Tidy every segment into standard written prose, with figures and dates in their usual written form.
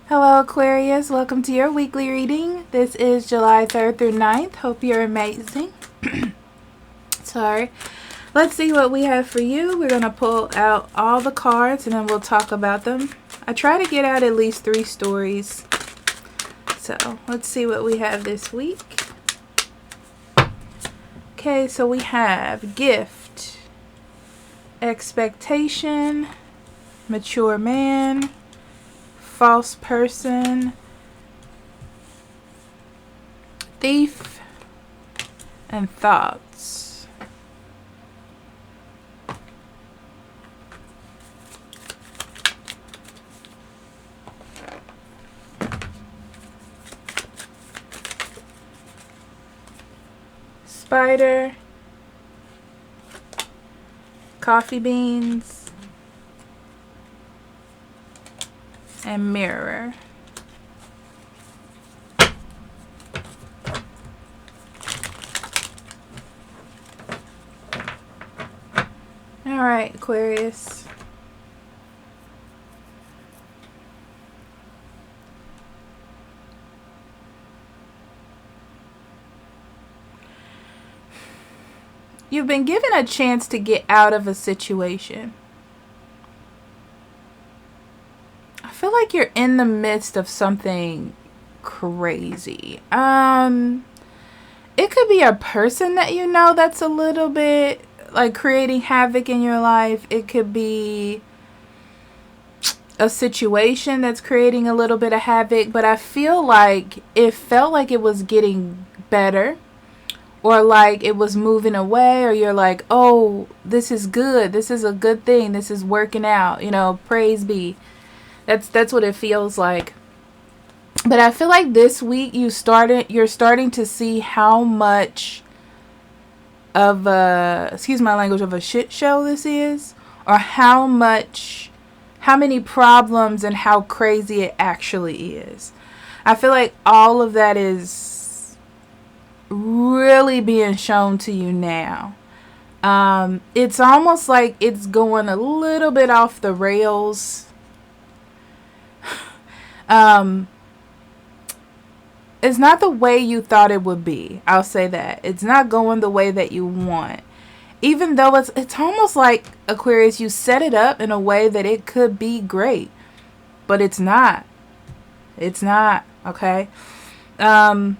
Hello Aquarius, welcome to your weekly reading. This is July 3rd through 9th. Hope you're amazing. Sorry. Let's see what we have for you. We're going to pull out all the cards and then we'll talk about them. I try to get out at least 3 stories. So let's see what we have this week. Okay, so we have gift, expectation, mature man, false person, thief, and thoughts. Spider, coffee beans, and mirror. All right, Aquarius. You've been given a chance to get out of a situation. I feel like you're in the midst of something crazy. It could be a person that you know that's a little bit like creating havoc in your life. It could be a situation that's creating a little bit of havoc, but I feel like it felt like it was getting better, or like it was moving away, or you're like, oh, this is good, this is a good thing, this is working out, you know, praise be. That's what it feels like. But I feel like this week you're starting to see how much of a, excuse my language, of a shit show this is, or how many problems and how crazy it actually is. I feel like all of that is really being shown to you now. It's almost like it's going a little bit off the rails. It's not the way you thought it would be. I'll say that. It's not going the way that you want. Even though it's almost like, Aquarius, you set it up in a way that it could be great. But it's not. It's not, okay? Yeah,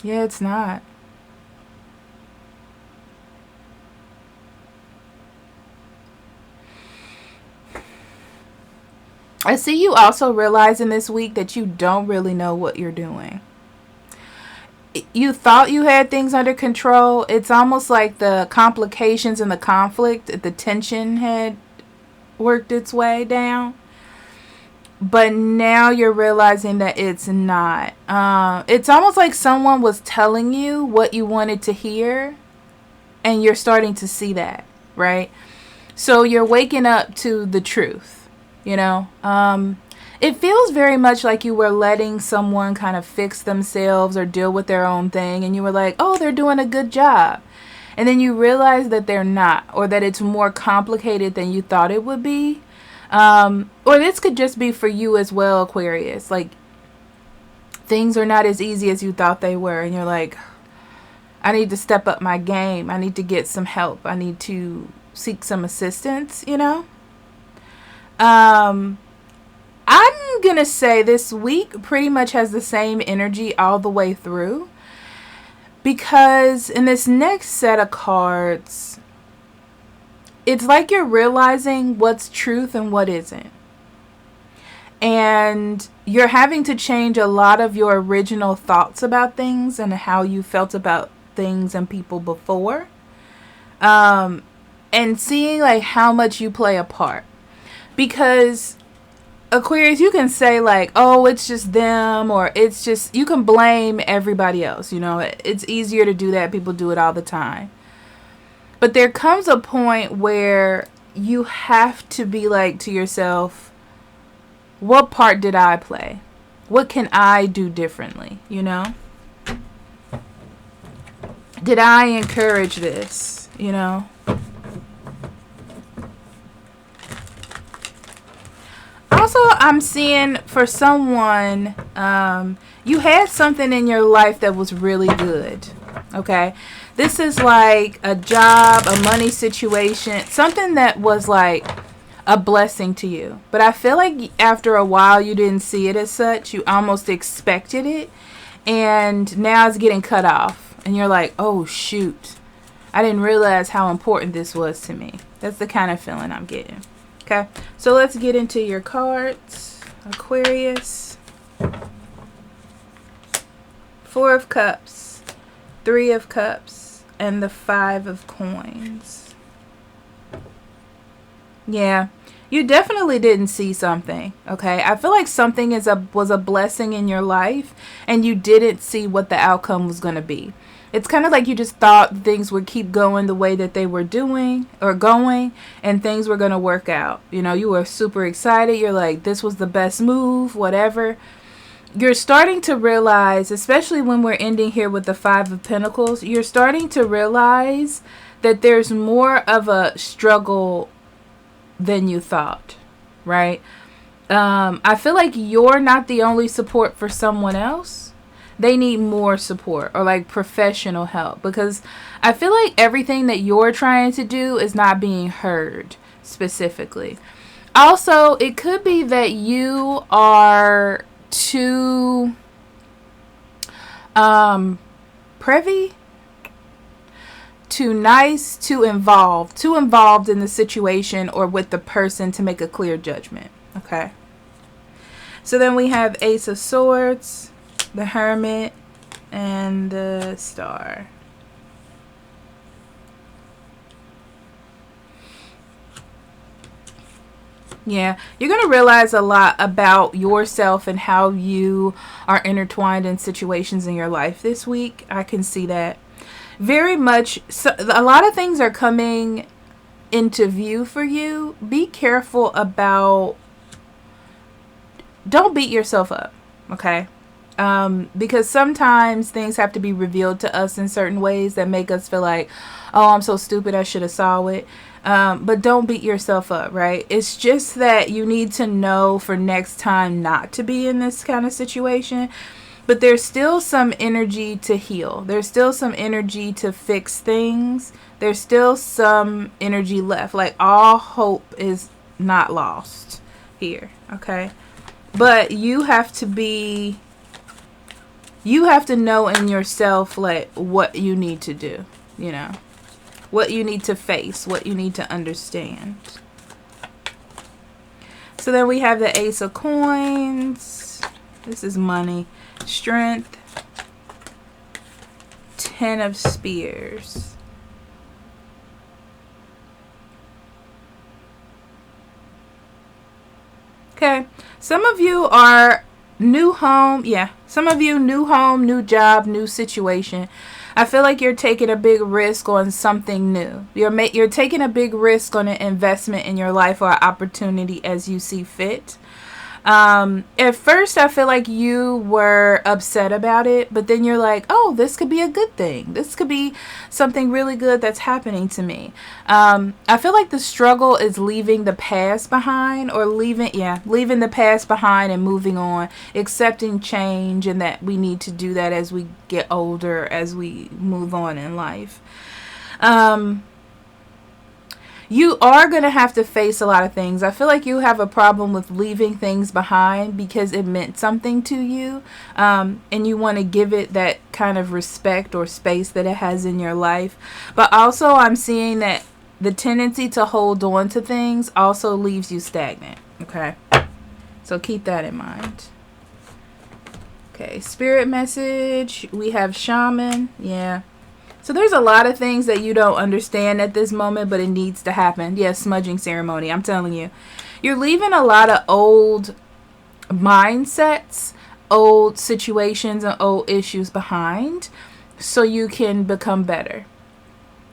it's not. I see you also realizing this week that you don't really know what you're doing. You thought you had things under control. It's almost like the complications and the conflict, the tension had worked its way down. But now you're realizing that it's not. It's almost like someone was telling you what you wanted to hear, and you're starting to see that, right? So you're waking up to the truth. You know, it feels very much like you were letting someone kind of fix themselves or deal with their own thing. And you were like, oh, they're doing a good job. And then you realize that they're not, or that it's more complicated than you thought it would be. Or this could just be for you as well, Aquarius. Like, things are not as easy as you thought they were. And you're like, I need to step up my game. I need to get some help. I need to seek some assistance, you know? I'm going to say this week pretty much has the same energy all the way through. Because in this next set of cards, it's like you're realizing what's truth and what isn't. And you're having to change a lot of your original thoughts about things and how you felt about things and people before. And seeing like how much you play a part. Because Aquarius, you can say like, oh, it's just them, or it's just, you can blame everybody else. You know, it's easier to do that. People do it all the time. But there comes a point where you have to be like to yourself, what part did I play? What can I do differently? You know, did I encourage this? You know, Also, I'm seeing for someone, you had something in your life that was really good. Okay. This is like a job, a money situation, something that was like a blessing to you. But I feel like after a while you didn't see it as such. You almost expected it. And now it's getting cut off. And you're like, oh, shoot. I didn't realize how important this was to me. That's the kind of feeling I'm getting. Okay. So let's get into your cards. Aquarius. 4 of Cups. 3 of Cups. And the 5 of Coins. Yeah. You definitely didn't see something, okay? I feel like something was a blessing in your life, and you didn't see what the outcome was going to be. It's kind of like you just thought things would keep going the way that they were doing or going, and things were going to work out. You know, you were super excited. You're like, this was the best move, whatever. You're starting to realize, especially when we're ending here with the 5 of Pentacles, you're starting to realize that there's more of a struggle than you thought, right? I feel like you're not the only support for someone else. They need more support or like professional help, because I feel like everything that you're trying to do is not being heard specifically. Also, it could be that you are too privy, too nice, too involved in the situation or with the person to make a clear judgment. Okay. So then we have Ace of Swords, the Hermit, and the Star. Yeah, you're going to realize a lot about yourself and how you are intertwined in situations in your life this week. I can see that. Very much, so a lot of things are coming into view for you. Be careful about, don't beat yourself up, okay? Because sometimes things have to be revealed to us in certain ways that make us feel like, oh, I'm so stupid, I should have saw it. But don't beat yourself up, right? It's just that you need to know for next time not to be in this kind of situation. But there's still some energy to heal. There's still some energy to fix things. There's still some energy left. Like, all hope is not lost here, okay? But you have to know in yourself, like, what you need to do, you know? What you need to face, what you need to understand. So then we have the Ace of Coins. This is money. Strength. 10 of Spears. Okay. Some of you are new home. Yeah. Some of you new home, new job, new situation. I feel like you're taking a big risk on something new. You're taking a big risk on an investment in your life or an opportunity as you see fit. At first, I feel like you were upset about it, but then you're like, oh, this could be a good thing. This could be something really good that's happening to me. I feel like the struggle is leaving the past behind, or leaving the past behind and moving on, accepting change, and that we need to do that as we get older, as we move on in life. You are going to have to face a lot of things. I feel like you have a problem with leaving things behind because it meant something to you. And you want to give it that kind of respect or space that it has in your life. But also I'm seeing that the tendency to hold on to things also leaves you stagnant. Okay. So keep that in mind. Okay. Spirit message. We have Shaman. Yeah. So there's a lot of things that you don't understand at this moment, but it needs to happen. Yes, smudging ceremony. I'm telling you. You're leaving a lot of old mindsets, old situations, and old issues behind so you can become better.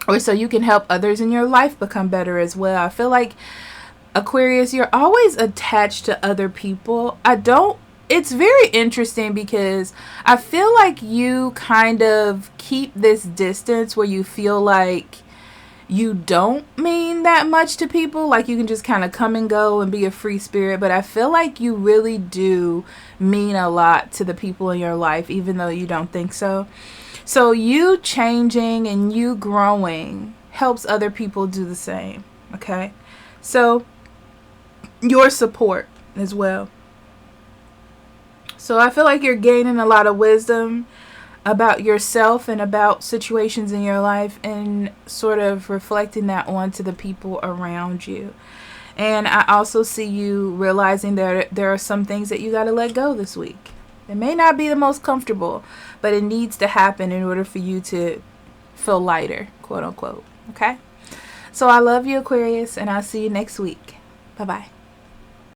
Or so you can help others in your life become better as well. I feel like, Aquarius, you're always attached to other people. It's very interesting because I feel like you kind of keep this distance where you feel like you don't mean that much to people. Like, you can just kind of come and go and be a free spirit. But I feel like you really do mean a lot to the people in your life, even though you don't think so. So you changing and you growing helps other people do the same. Okay? So your support as well. So I feel like you're gaining a lot of wisdom about yourself and about situations in your life, and sort of reflecting that onto the people around you. And I also see you realizing that there are some things that you got to let go this week. It may not be the most comfortable, but it needs to happen in order for you to feel lighter, quote unquote. Okay? So I love you, Aquarius, and I'll see you next week. Bye-bye.